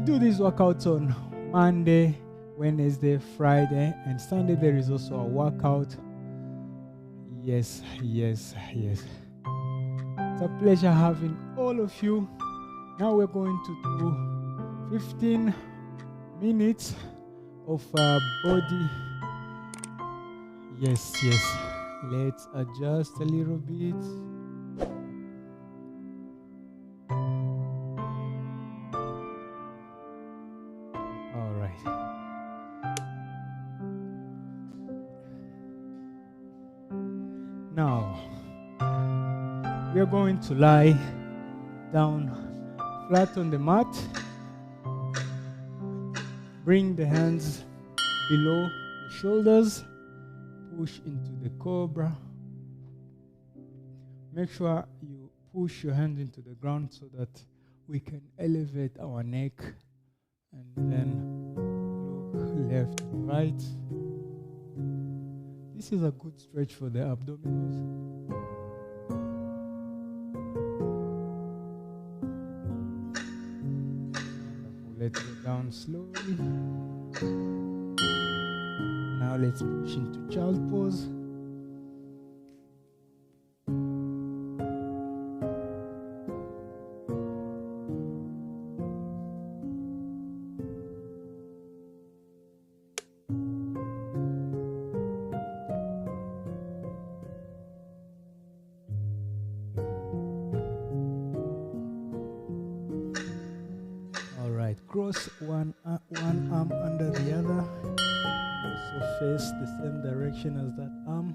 do these workouts on Monday, Wednesday, Friday, and Sunday. There is also a workout. Yes. It's a pleasure having all of you. Now we're going to do 15 minutes of body. Yes. Let's adjust a little bit. All right. Now, we are going to lie down flat on the mat. Bring the hands below the shoulders. Push into the Cobra. Make sure you push your hands into the ground so that we can elevate our neck, and then look left and right. This is a good stretch for the abdominals. Let's go down slowly. Now let's push into child pose. Cross one arm under the other. Also face the same direction as that arm.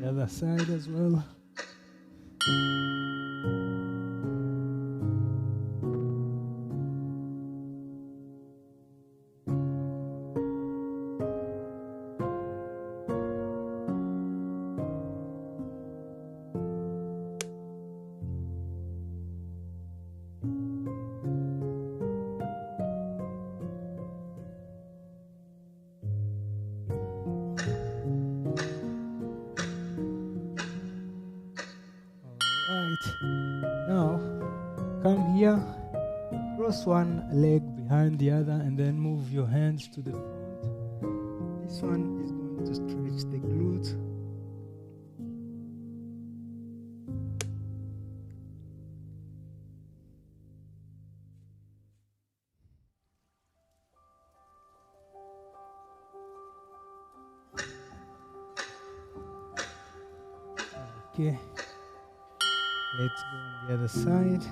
Other side as well. Now, come here, cross one leg behind the other, and then move your hands to the front. This one is going to stretch the glutes. Okay. Let's go on the other side.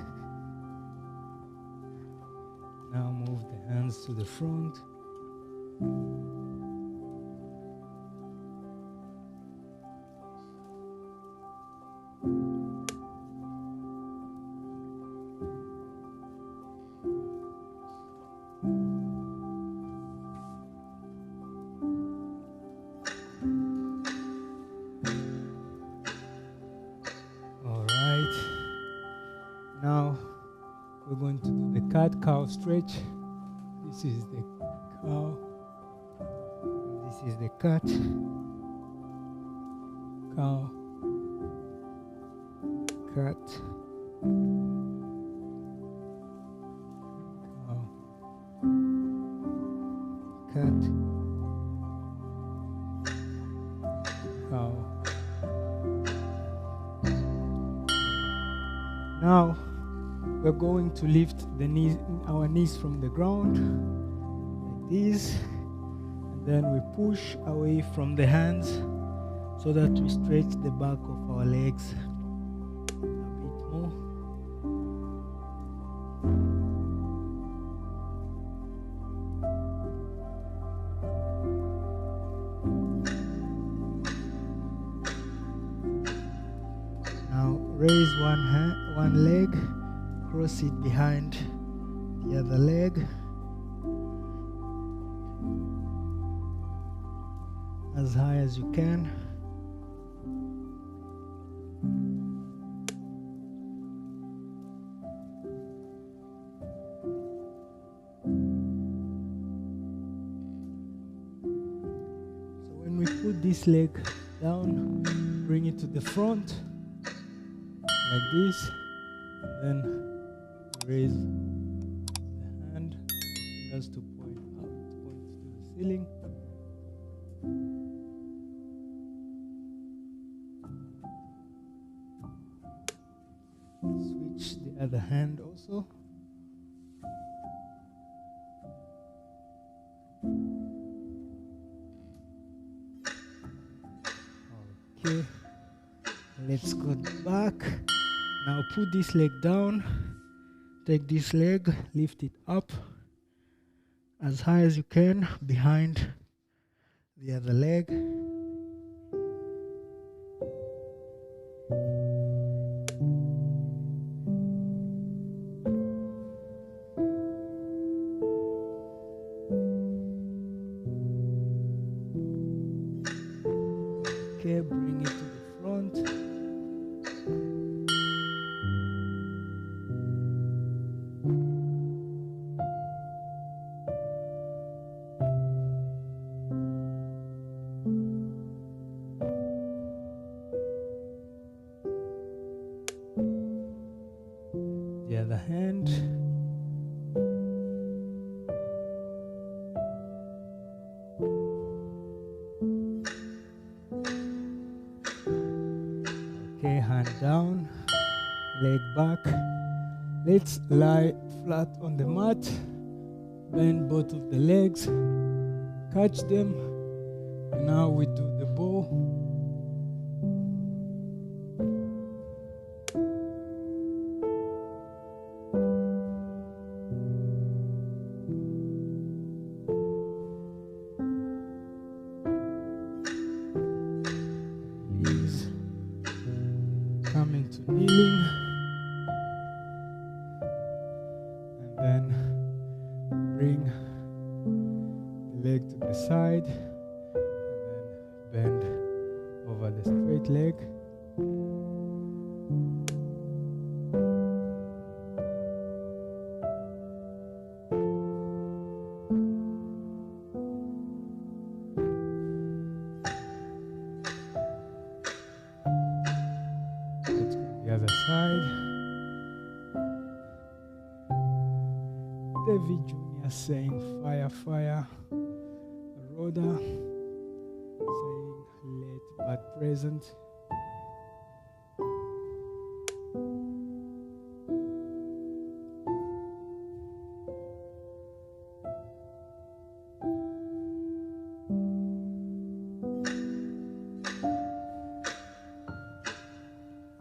Now move the hands to the front. Now we're going to do the cat-cow stretch. This is the cow. This is the cat. Cow. Cat. Cow. Cat. Cow. Now we're going to lift our knees from the ground like this, and then we push away from the hands so that we stretch the back of our legs a bit more. Now raise one leg, cross it behind the other leg as high as you can. this leg down, bring it to the front, like this, then raise the hand, fingers to point out, point to the ceiling. Switch the other hand also. Okay, let's go back. Now put this leg down. Take this leg, lift it up as high as you can behind the other leg. Okay, bring it to the front. The other hand. Okay, hand down, leg back. Let's lie flat on the mat. Bend both of the legs, catch them. And now we do the bow. Release. Coming to kneeling. And then bring the leg to the side. And then bend over the straight leg. Let's go the other side. David Jr. saying fire, fire. Rhoda saying late but present.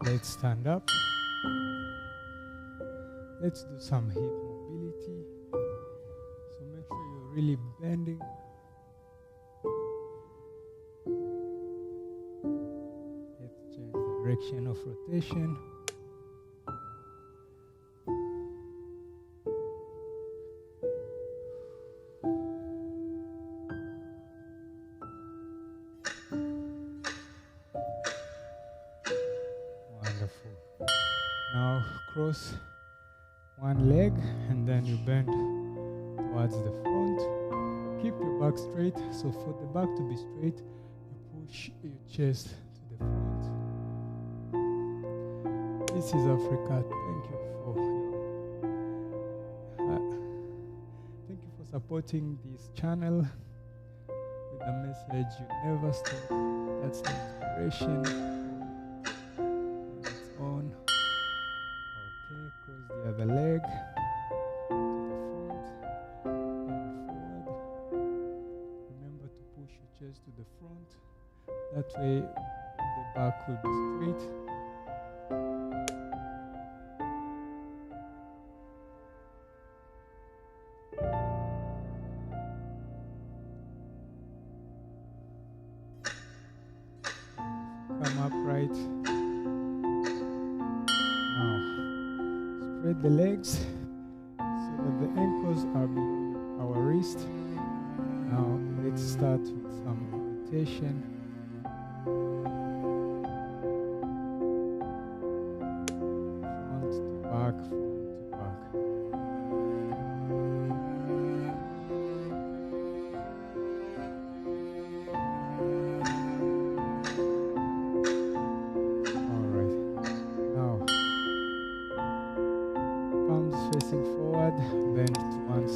Let's stand up. Let's do some hip mobility. So make sure you're really bending. Let's change the direction of rotation. Wonderful. Now cross one leg and then you bend towards the front. Keep your back straight. So for the back to be straight, you push your chest to the front. This is Africa. Thank you for thank you for supporting this channel with the message you never stop. That's the inspiration. It's on. Okay, cross the other leg to the front, and forward. Remember to push your chest to the front. That way the back will be straight. Come upright. Now spread the legs so that the ankles are below our wrist. Now let's start with some rotation. Front to back, front to back.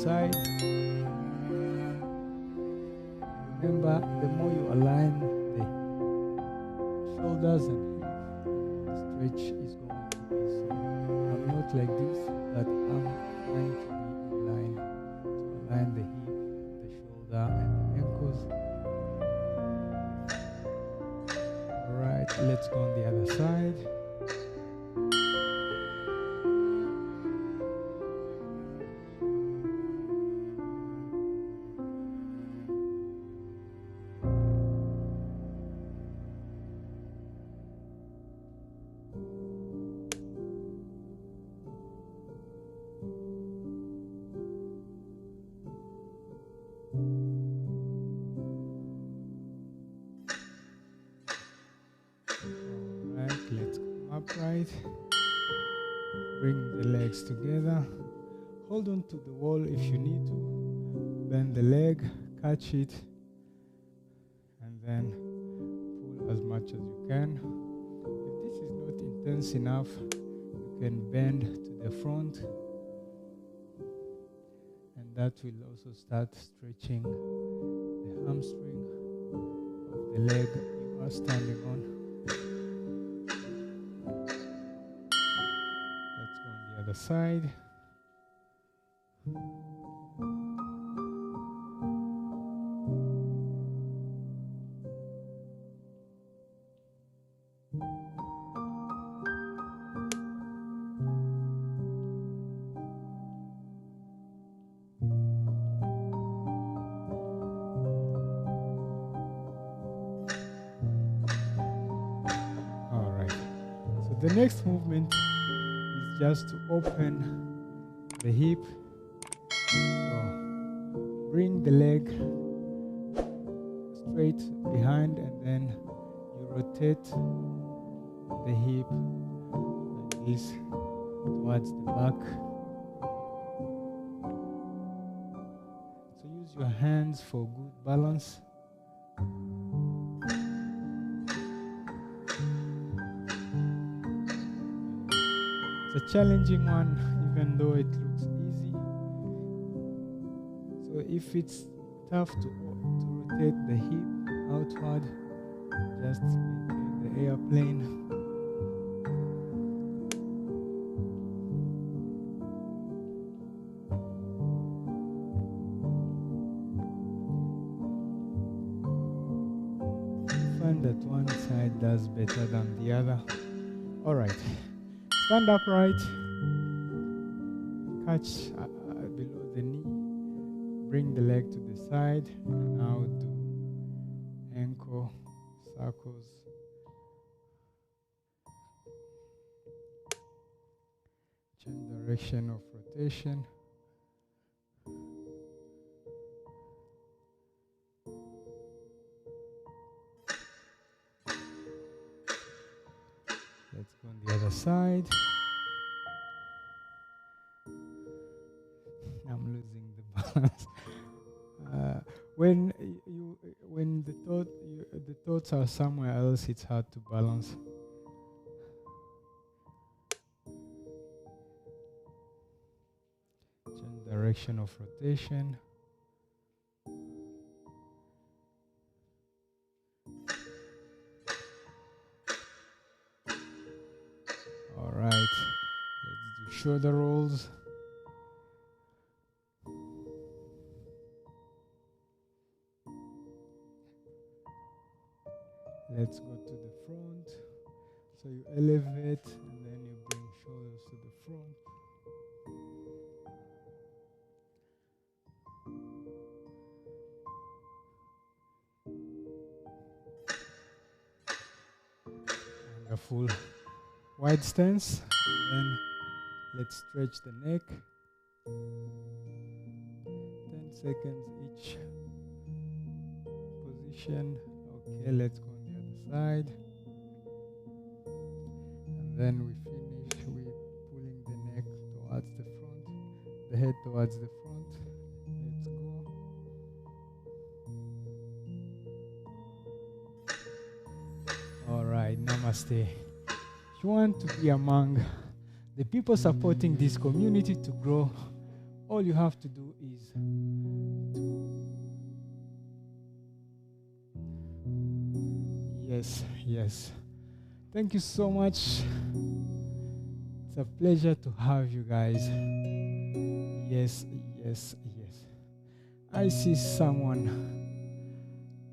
side. Remember, the more you align the shoulders and hips, the stretch is going to be. So I'm not like this, but I'm trying to be in line to align the hip, the shoulder, and the ankles. Alright, let's go on the other side. Let's come upright. Bring the legs together. Hold on to the wall if you need to. Bend the leg, catch it, and then pull as much as you can. If this is not intense enough, you can bend to the front, and that will also start stretching the hamstring of the leg you are standing on. The side. All right. So the next movement just to open the hip. So bring the leg straight behind, and then you rotate the hip like this towards the back. So use your hands for good balance. It's a challenging one, even though it looks easy. So if it's tough to rotate the hip outward, just maintain the airplane. Find that one side does better than the other. All right. Stand upright, catch below the knee, bring the leg to the side, and now do ankle circles. Change direction of rotation. Let's go on the other side. I'm losing the balance. When the thoughts are somewhere else, it's hard to balance. Change direction of rotation. All right, let's do shoulder rolls. Let's go to the front. So you elevate and then you bring shoulders to the front. Wonderful. Wide stance. And then let's stretch the neck. 10 seconds each position. Okay, let's go on the other side. And then we finish with pulling the neck towards the front, the head towards the front. Let's go. All right, namaste. If you want to be among the people supporting this community to grow, all you have to do is yes. Thank you so much. It's a pleasure to have you guys. Yes. I see someone.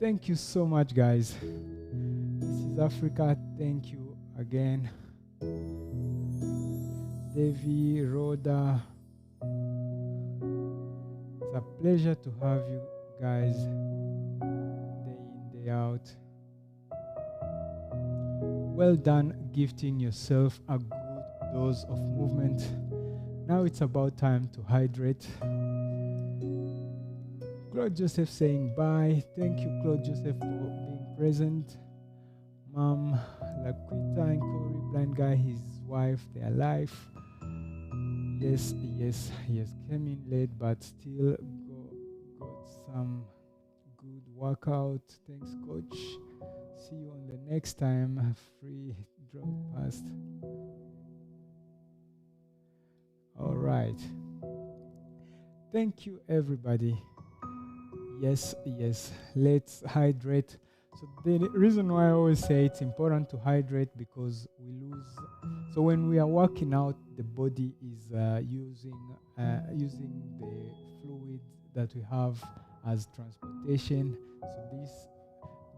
Thank you so much, guys. This is Africa. Thank you again. Devi, Rhoda. It's a pleasure to have you guys day in, day out. Well done gifting yourself a good dose of movement. Now it's about time to hydrate. Claude Joseph saying bye. Thank you, Claude Joseph, for being present. Mom, Laquita and Corey, blind guy, his wife, they're alive. Yes. Came in late, but still got some good workout. Thanks, coach. See you on the next time. Free drop past. All right. Thank you, everybody. Yes. Let's hydrate. So the reason why I always say it's important to hydrate, because we lose. So when we are working out, the body is using the fluid that we have as transportation. So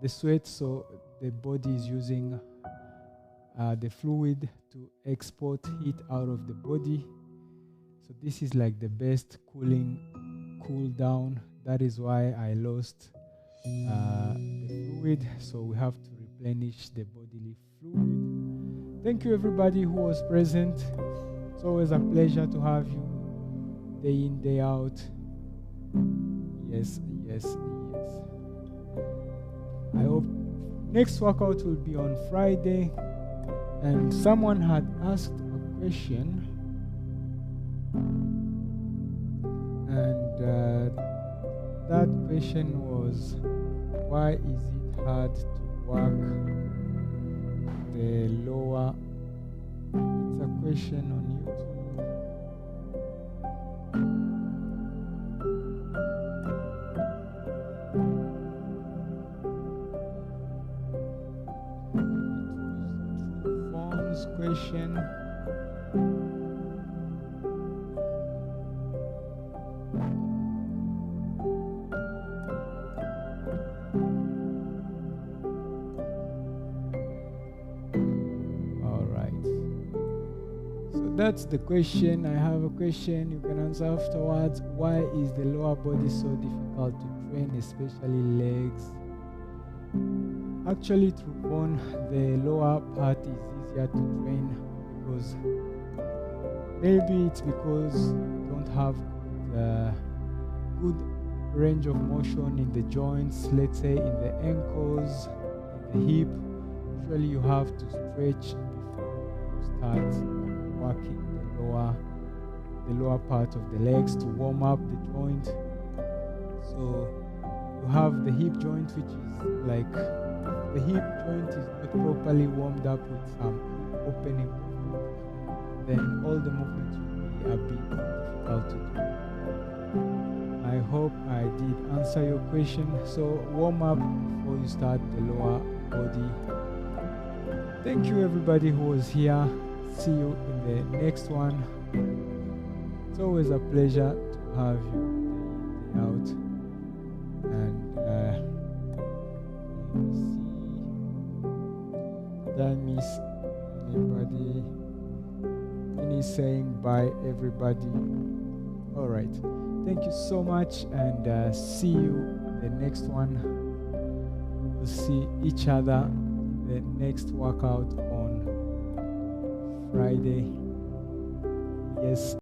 the sweat. So the body is using the fluid to export heat out of the body. So this is like the best cool down. That is why I lost the fluid. So we have to replenish the bodily fluid. Thank you, everybody who was present. It's always a pleasure to have you day in, day out. Yes. I hope next workout will be on Friday. And someone had asked a question, and that question was, why is it hard to work the lower? It's a question on YouTube. It was Fawn's question. That's the question. I have a question you can answer afterwards. Why is the lower body so difficult to train, especially legs? Actually, Trupon, the lower part is easier to train, because maybe it's because you don't have good range of motion in the joints, let's say in the ankles, in the hip. Usually you have to stretch before you start working the lower part of the legs to warm up the joint. So you have the hip joint, which is like, the hip joint is not properly warmed up with some opening movement, then all the movements will be a bit difficult to do. I hope I did answer your question. So warm up before you start the lower body. Thank you, everybody who was here. See you in the next one. It's always a pleasure to have you day out. And let me see. Did I miss anybody? Any saying bye, everybody? All right. Thank you so much, and see you in the next one. We'll see each other in the next workout on Friday. Yes.